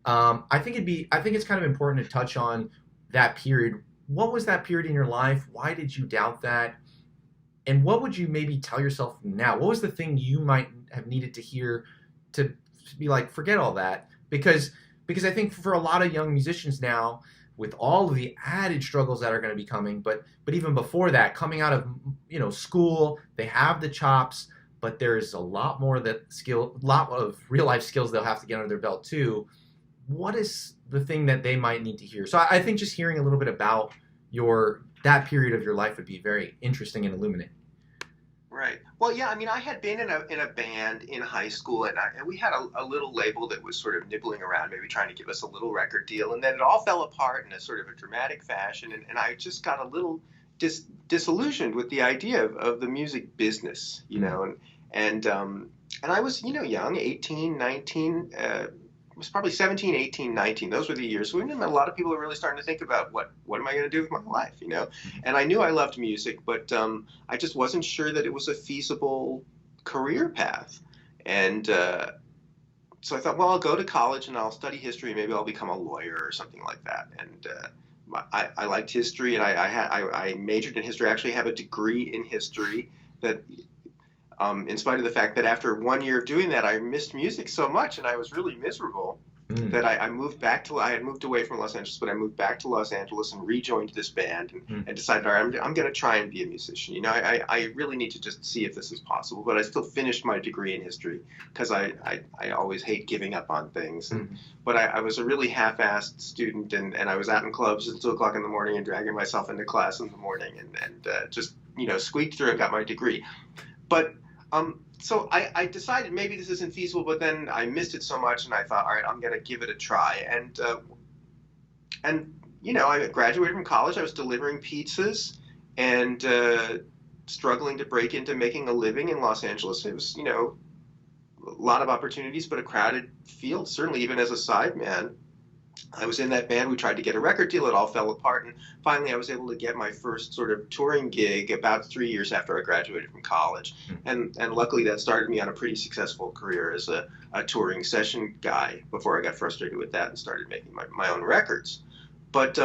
I think it's kind of important to touch on that period. What was that period in your life? Why did you doubt that? And what would you maybe tell yourself now? What was the thing you might have needed to hear to be like, forget all that? Because I think for a lot of young musicians now, with all of the added struggles that are going to be coming, but even before that, coming out of school, they have the chops, but there's a lot more lot of real life skills they'll have to get under their belt too. What is the thing that they might need to hear? So I think just hearing a little bit about your that period of your life would be very interesting and illuminating. Right. Well, yeah. I mean, I had been in a band in high school, and we had a little label that was sort of nibbling around, maybe trying to give us a little record deal, and then it all fell apart in a sort of a dramatic fashion, and I just got a little disillusioned with the idea of the music business, and I was, young, 18, 19. It was probably 17, 18, 19. Those were the years when a lot of people are really starting to think about what am I going to do with my life. And I knew I loved music, but I just wasn't sure that it was a feasible career path. And so I thought, well, I'll go to college and I'll study history. Maybe I'll become a lawyer or something like that. And I liked history, and I majored in history. I actually have a degree in history that in spite of the fact that after 1 year of doing that, I missed music so much and I was really miserable Mm, that I moved back to, I had moved away from Los Angeles, but I moved back to Los Angeles and rejoined this band and mm, decided, all right, I'm going to try and be a musician. I really need to just see if this is possible, but I still finished my degree in history because I always hate giving up on things. mm. But I was a really half-assed student, and I was out in clubs at 2 o'clock in the morning and dragging myself into class in the morning and just, squeaked through and got my degree. But so I decided maybe this isn't feasible, but then I missed it so much, and I thought, all right, I'm going to give it a try. And I graduated from college. I was delivering pizzas and struggling to break into making a living in Los Angeles. It was, a lot of opportunities, but a crowded field, certainly even as a sideman. I was in that band. We tried to get a record deal. It all fell apart. And finally, I was able to get my first sort of touring gig about 3 years after I graduated from college. And luckily, that started me on a pretty successful career as a touring session guy before I got frustrated with that and started making my own records. But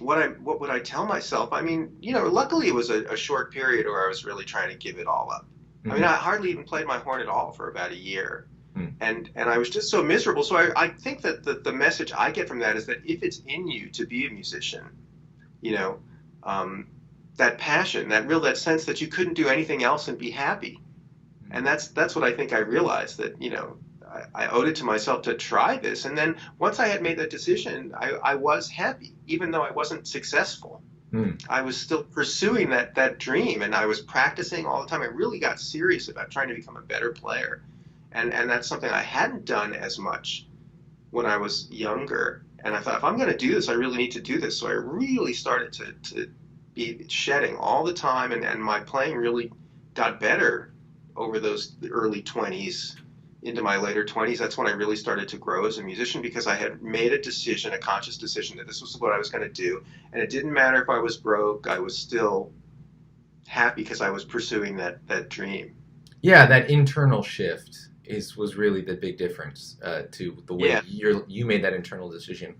what would I tell myself? I mean, luckily, it was a short period where I was really trying to give it all up. I mean, Mhm. I hardly even played my horn at all for about a year Mm. and I was just so miserable. So I think that the message I get from that is that if it's in you to be a musician, you know, um, that passion, that sense that you couldn't do anything else and be happy, and that's what I think I realized that I owed it to myself to try this. And then once I had made that decision, I was happy, even though I wasn't successful. Mm. I was still pursuing that dream, and I was practicing all the time. I really got serious about trying to become a better player, and that's something I hadn't done as much when I was younger. And I thought, if I'm going to do this, I really need to do this. So I really started to be shedding all the time, and my playing really got better over those early 20s into my later 20s. That's when I really started to grow as a musician because I had made a decision, a conscious decision that this was what I was going to do. And it didn't matter if I was broke, I was still happy because I was pursuing that dream. Yeah, that internal shift is was really the big difference to the way Yeah. you made that internal decision.